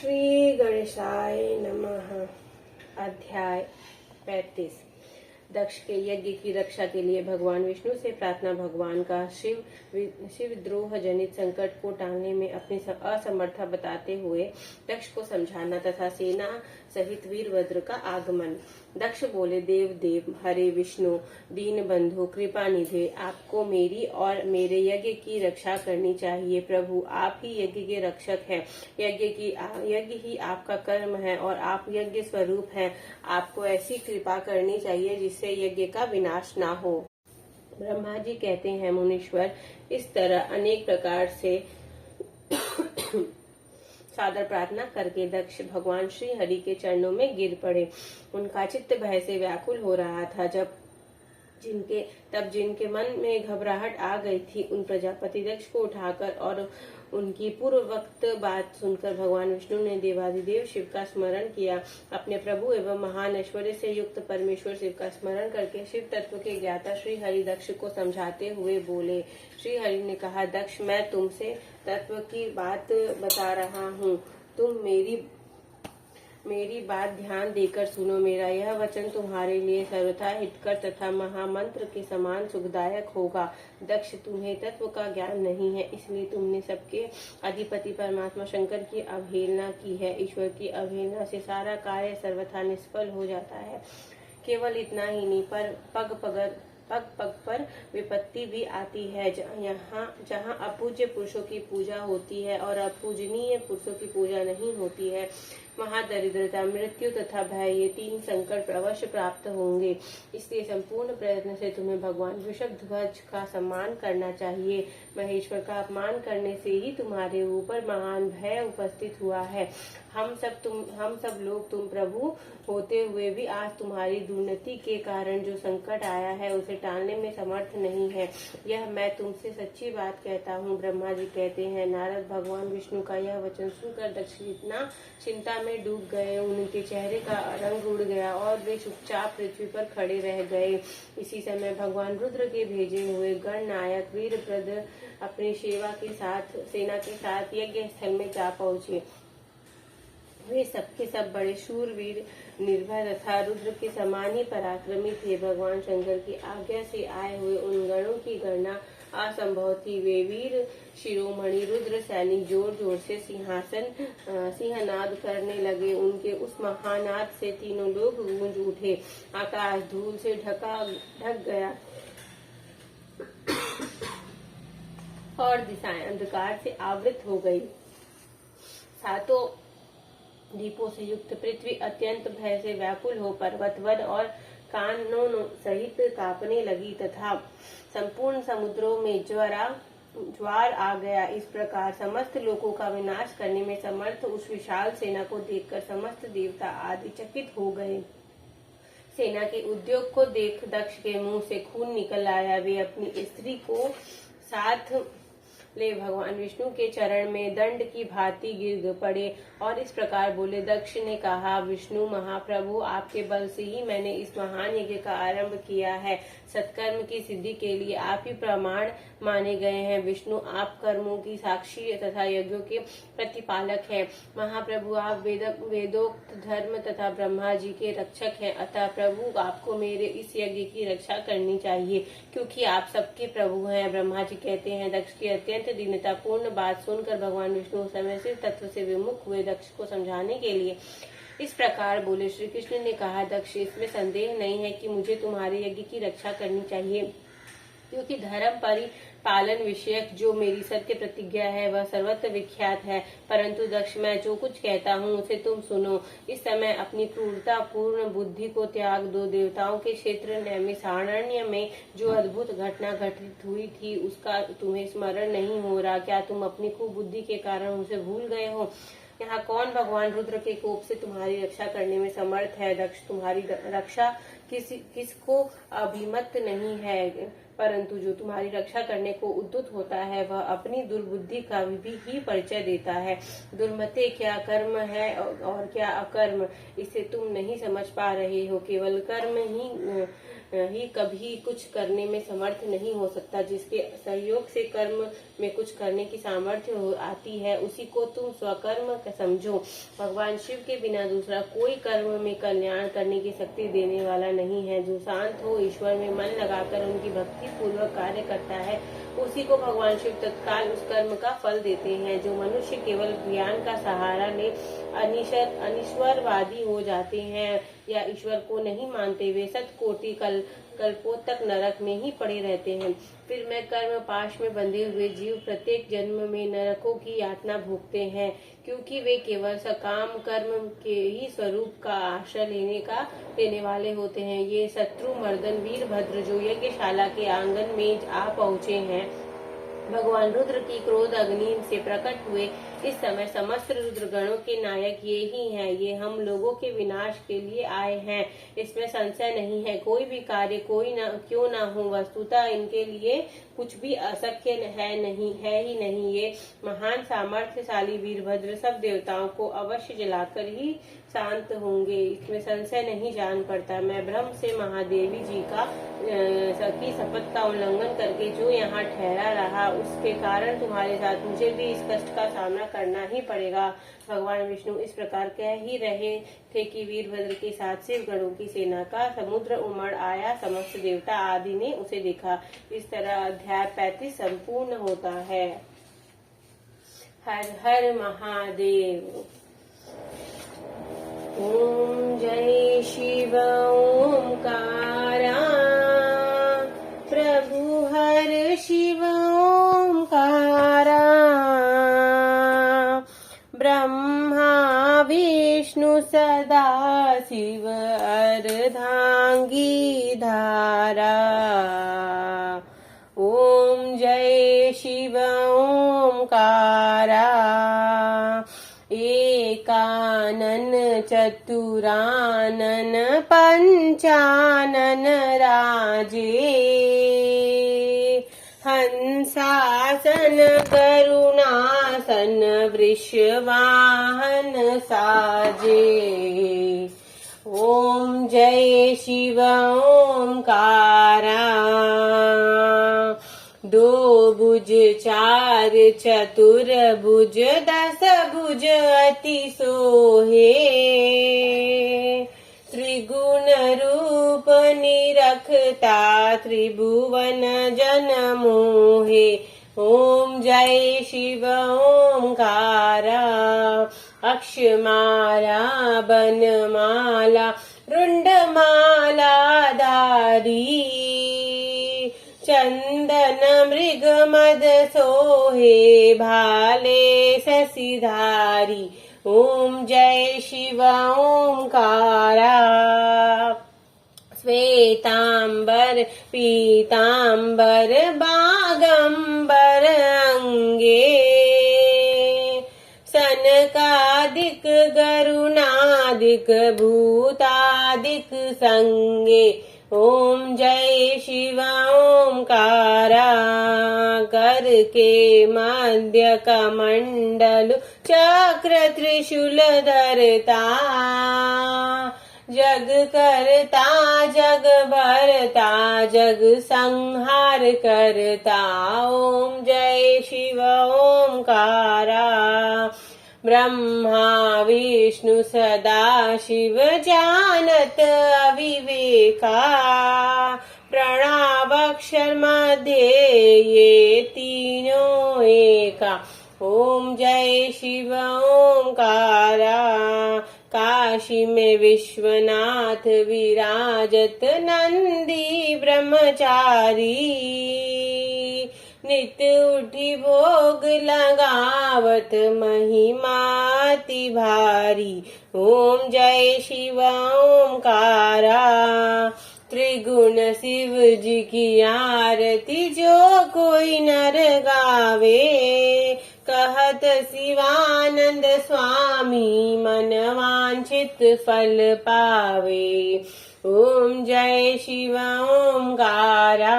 श्री गणेशाय नमः। अध्याय 35। दक्ष के यज्ञ की रक्षा के लिए भगवान विष्णु से प्रार्थना। भगवान का शिवद्रोह जनित संकट को टालने में अपनी असमर्थता बताते हुए दक्ष को समझाना तथा सेना सहित वीरभद्र का आगमन। दक्ष बोले, देव हरे विष्णु दीन बंधु कृपा निधे, आपको मेरी और मेरे यज्ञ की रक्षा करनी चाहिए। प्रभु, आप ही यज्ञ के रक्षक हैं। यज्ञ ही आपका कर्म है और आप यज्ञ स्वरूप हैं। आपको ऐसी कृपा करनी चाहिए जिससे यज्ञ का विनाश ना हो। ब्रह्मा जी कहते हैं, मुनीश्वर, इस तरह अनेक प्रकार से सादर प्रार्थना करके दक्ष भगवान श्री हरि के चरणों में गिर पड़े। उनका चित्त भय से व्याकुल हो रहा था। जिनके मन में घबराहट आ गई थी, उन प्रजापति दक्ष को उठाकर और उनकी पूर्ववक्त बात सुनकर भगवान विष्णु ने देवादिदेव शिव का स्मरण किया। अपने प्रभु एवं महान ऐश्वर्य से युक्त परमेश्वर शिव का स्मरण करके शिव तत्व के ज्ञाता श्री हरि दक्ष को समझाते हुए बोले। श्री हरि ने कहा, दक्ष, मैं तुमसे तत्व की बात बता रहा हूँ। तुम मेरी बात ध्यान देकर सुनो। मेरा यह वचन तुम्हारे लिए सर्वथा हितकर तथा महामंत्र के समान सुखदायक होगा। दक्ष, तुम्हें तत्व का ज्ञान नहीं है, इसलिए तुमने सबके अधिपति परमात्मा शंकर की अवहेलना की है। ईश्वर की अवहेलना से सारा कार्य सर्वथा निष्फल हो जाता है। केवल इतना ही नहीं, पर पग पग पर विपत्ति भी आती है। जहाँ अपूज्य पुरुषों की पूजा होती है और अपूजनीय पुरुषों की पूजा नहीं होती है, वहाँ दरिद्रता, मृत्यु तथा भय, ये तीन संकट अवश्य प्राप्त होंगे। इसलिए संपूर्ण प्रयत्न से तुम्हें भगवान वृषभध्वज का सम्मान करना चाहिए। महेश्वर का अपमान करने से ही तुम्हारे ऊपर महान भय उपस्थित हुआ है। हम सब लोग तुम प्रभु होते हुए भी आज तुम्हारी दुर्नति के कारण जो संकट आया है उसे टालने में समर्थ नहीं है। यह मैं तुमसे सच्ची बात कहता हूँ। ब्रह्मा जी कहते हैं, नारद भगवान विष्णु का यह वचन सुनकर दक्ष इतना चिंता में डूब गए, उनके चेहरे का रंग उड़ गया और वे चुपचाप पृथ्वी पर खड़े रह गए। इसी समय भगवान रुद्र के भेजे हुए गणनायक वीरभद्र अपनी सेना के साथ यज्ञ स्थल में जा पहुंचे। वे सबके सब बड़े शूरवीर, निर्भय तथा रुद्र के समान ही पराक्रमी थे। भगवान शंकर की आज्ञा से आए हुए उन गणों की गणना असंभव थी। वे वीर शिरोमणि रुद्र सैनिक जोर जोर से सिंहनाद करने लगे। उनके उस महानाद से तीनों लोग गूंज उठे। आकाश धूल से ढक गया और दिशाएं अंधकार से आवृत हो गई। सातों दीपों से युक्त पृथ्वी अत्यंत भय से व्याकुल हो पर्वत, वन और कानों सहित कांपने लगी तथा संपूर्ण समुद्रों में ज्वार आ गया। इस प्रकार समस्त लोगों का विनाश करने में समर्थ उस विशाल सेना को देखकर समस्त देवता आदि चकित हो गए। सेना के उद्योग को देख दक्ष के मुंह से खून निकल आया। वे अपनी स्त्री को साथ ले भगवान विष्णु के चरण में दंड की भांति गिर पड़े और इस प्रकार बोले। दक्ष ने कहा, विष्णु महाप्रभु, आपके बल से ही मैंने इस महान यज्ञ का आरंभ किया है। सत्कर्म की सिद्धि के लिए आप ही प्रमाण माने गए हैं। विष्णु, आप कर्मों की साक्षी तथा यज्ञों के प्रतिपालक हैं। महाप्रभु, आप वेदोक्त धर्म तथा ब्रह्मा जी के रक्षक हैं। अतः प्रभु, आपको मेरे इस यज्ञ की रक्षा करनी चाहिए, क्योंकि आप सबके प्रभु हैं। ब्रह्मा जी कहते हैं, दक्ष की अत्यंत दीनतापूर्ण बात सुनकर भगवान विष्णु समय से तत्व से विमुख हुए। दक्ष को समझाने के लिए इस प्रकार बोले। श्री कृष्ण ने कहा, दक्ष, इसमें संदेह नहीं है कि मुझे तुम्हारे यज्ञ की रक्षा करनी चाहिए, क्योंकि धर्म परिपालन विषयक जो मेरी सत्य प्रतिज्ञा है वह सर्वत्र विख्यात है। परंतु दक्ष, मैं जो कुछ कहता हूँ उसे तुम सुनो। इस समय अपनी क्रूरता पूर्ण बुद्धि को त्याग दो। देवताओं के क्षेत्र नैमिषारण्य में जो अद्भुत घटना घटित हुई थी उसका तुम्हें स्मरण नहीं हो रहा। क्या तुम अपनी कुबुद्धि के कारण उसे भूल गए हो? यहाँ कौन भगवान रुद्र के कोप से तुम्हारी रक्षा करने में समर्थ है? दक्ष, तुम्हारी रक्षा किसको अभिमत नहीं है, परंतु जो तुम्हारी रक्षा करने को उद्युत होता है वह अपनी दुर्बुद्धि का भी ही परिचय देता है। दुर्मते, क्या कर्म है और क्या अकर्म, इसे तुम नहीं समझ पा रहे हो। केवल कर्म ही कभी कुछ करने में समर्थ नहीं हो सकता। जिसके सहयोग से कर्म में कुछ करने की सामर्थ्य आती है, उसी को तुम स्वकर्म समझो। भगवान शिव के बिना दूसरा कोई कर्म में कल्याण करने की शक्ति देने वाला नहीं है। जो शांत हो, ईश्वर में मन लगाकर उनकी भक्ति पूर्वक कार्य करता है, उसी को भगवान शिव तत्काल उस कर्म का फल देते हैं। जो मनुष्य केवल ज्ञान का सहारा ले अनिश्वरवादी हो जाते हैं या ईश्वर को नहीं मानते, वे शतकोटि कल्पों तक नरक में ही पड़े रहते हैं। फिर मैं कर्म पाश में बंधे हुए जीव प्रत्येक जन्म में नरकों की यातना भोगते हैं, क्योंकि वे केवल सकाम कर्म के ही स्वरूप का आश्रय लेने वाले होते हैं। ये शत्रु मर्दन वीरभद्र जो यज्ञशाला के आंगन में आ पहुँचे हैं, भगवान रुद्र की क्रोध अग्नि से प्रकट हुए इस समय समस्त रुद्र गणों के नायक ये ही हैं। ये हम लोगों के विनाश के लिए आए हैं, इसमें संशय नहीं है। कोई भी कार्य क्यों ना हो, वस्तुतः इनके लिए कुछ भी अशक्य है ही नहीं। ये महान सामर्थ्यशाली वीरभद्र सब देवताओं को अवश्य जलाकर ही शांत होंगे, इसमें संशय नहीं जान पड़ता। मैं ब्रह्म से महादेवी जी की शपथ का उल्लंघन करके जो यहाँ ठहरा रहा, उसके कारण तुम्हारे साथ मुझे भी इस कष्ट का सामना करना ही पड़ेगा। भगवान विष्णु इस प्रकार कह ही रहे थे कि वीरभद्र के साथ शिव गणों की सेना का समुद्र उमड़ आया। समस्त देवता आदि ने उसे देखा। इस तरह अध्याय 35 संपूर्ण होता है। हर हर महादेव। ओम जय शिव ओंकारा, प्रभु हर शिव ओंकारा। ब्रह्मा विष्णु सदा शिव अर्धांगी धारा। ओम जय शिव ओंकारा। एकानन चतुरानन पंचानन राजे। हंसासन करुणासन वृषवाहन साजे। ओम जय शिव ओंकारा। दो भुज चार चतुर भुज दस भुज अति सोहे। त्रिगुण रूप निरखता त्रिभुवन जन मोहे। ओम जय शिव ओंकारा। अक्षमाला बनमाला रुंडमाला धारी। चंदन मृग मद सोहे भाले शशिधारी। ओम जय शिव ओंकारा। श्वेतांबर पीतांबर बागंबर अंगे। सनकादिक गरुणादिक भूतादिक संगे। ओम जय शिव ओंकारा। कर के मध्य कमंडल चक्र त्रिशूल धरता। जग करता जग भरता जग संहार करता। ओम जय शिव ओंकारा। ब्रह्मा विष्णु सदा शिव जानत अविवेका। प्रणवाक्षर मध्य ये तीनों एका। ओम जय शिव ओंकारा। काशी में विश्वनाथ विराजत नंदी ब्रह्मचारी। नित उठी भोग लगावत महिमाति भारी। ओम जय शिव ओंकारा। त्रिगुण शिव जी की आरती जो कोई नर गावे। कहत शिवानंद स्वामी मन वांछित फल पावे। ओम जय शिव ओंकारा।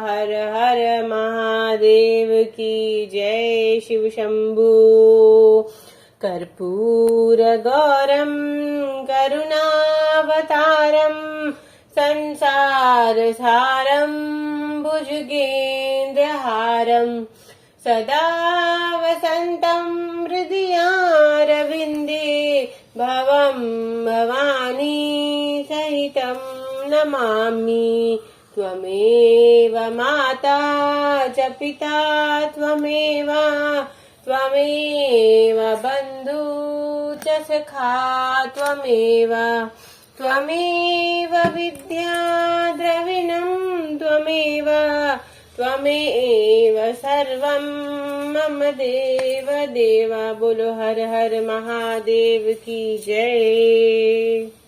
हर हर महादेव की जय। शिव शंभू। कर्पूर गौरम करुणावतारम। संसार सारम भुजगेन्द्रहारम। सदा वसन्तं हृदयारविन्दे भवं भवानी सहितं नमामि। त्वमेव माता च पिता त्वमेव बन्धु च सखा त्वमेव विद्या द्रविणं त्वमेव सर्वं मम देव। बोलो हर हर महादेव की जय।